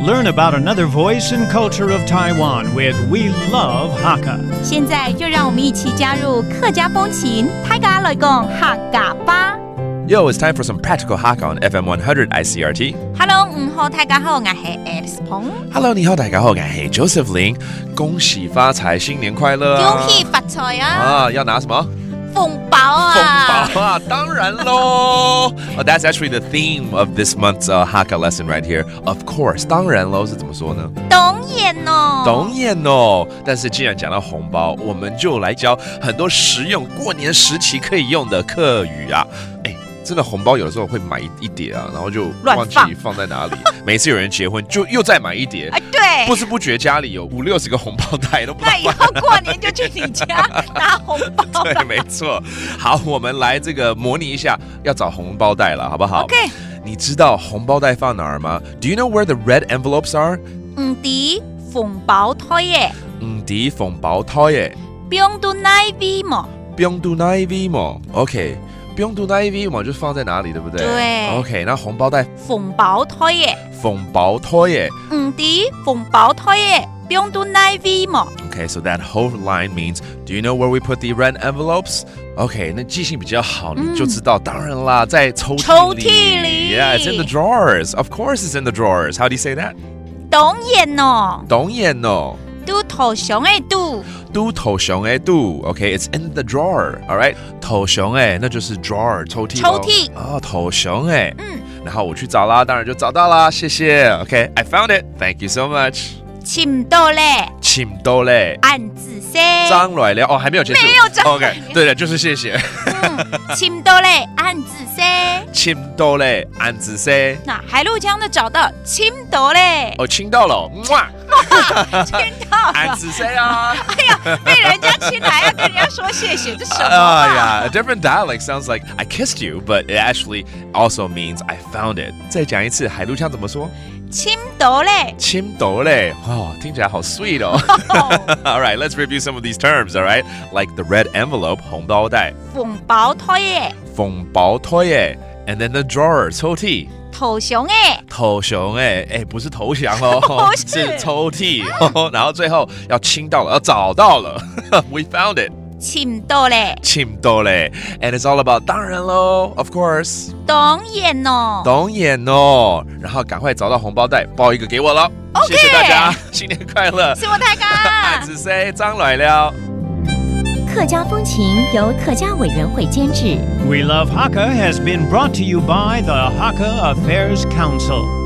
Learn about another voice and culture of Taiwan with We Love Hakka. 现在就让我们一起加入客家风情，大家来讲客家吧。Yo, it's time for some practical Hakka on FM 100 ICRT. Hello， 好，大家好，我是 Alice 彭。Hello， 你好，大家好，我是 Joseph 林。恭喜发财，新年快乐啊！恭喜发财啊！啊，要拿什么？风包啊！风包啊，当然喽。That's actually the theme of this month's Hakka lesson right here. Of course， 当然喽是怎么说呢？懂眼哦，懂眼哦。但是既然讲到红包，我们就来教很多实用过年时期可以用的客语啊。真的红包有的时候会买一叠啊，然后就忘记放在哪里。每次有人结婚，就又再买一叠。对，不知不觉家里有50-60个红包袋都不知道。那以后过年就去你家拿红包。对，没错。好，我们来这个模拟一下，要找红包袋了，好不好 ？OK。你知道红包袋放哪儿吗 ？Do you know where the red envelopes are？ 伫红包袋耶。伫红包袋耶。不用读那一位嘛。不用读那一位嘛 ？OK。不用读那一 V 嘛，就放在哪里，对不对？对。OK， 那红包袋。红包袋耶。红包袋耶。伫红包袋耶，不用读那一 V 嘛。Okay, so that whole line means, do you know where we put the red envelopes? Okay, 那记性比较好，你就知道。当然啦，在抽屉里。Yeah, it's in the drawers. Of course, it's in the drawers. How do you say that? 懂眼哦。懂眼哦。拄头上的拄。拄头上的拄 ，OK, it's in the drawer, all right. 头上的那就是 drawer 抽屉。抽屉哦，头上的。然后我去找啦，当然就找到啦，谢谢。OK, I found it. Thank you so much. 签到嘞。签到嘞。按字写。张来了哦，还没有结束。没有张。OK， 对的，就是谢谢。签到嘞，按字写。签到嘞，按字写。那海陆江的找到签到嘞。哦，签到了，哇，签到了，按字写啊！哎呀，被人家亲还要跟人家说谢谢，这什么啊？ Yeah, a different dialect sounds like I kissed you, but it actually also means I found it. 再讲一次，海陆腔怎么说？签到嘞，签到嘞，哦，听起来好 sweet 哦。All right, let's review some of these terms. All right, like the red envelope 红包袋，红包袋耶，红包袋耶 ，and then the drawer 抽屉。头上诶，头上诶，不是投降哦，是抽屉。然后最后要亲到了，要找到了。We found it. 签到嘞，签到嘞 ，and it's all about 当然喽 ，of course。懂眼哦，懂眼哦，然后赶快找到红包袋，包一个给我了。Okay. 谢谢大家，新年快乐！是我大哥，按子 say 张来了。客家风情由客家委员会监制。 We Love Hakka has been brought to you by the Hakka Affairs Council.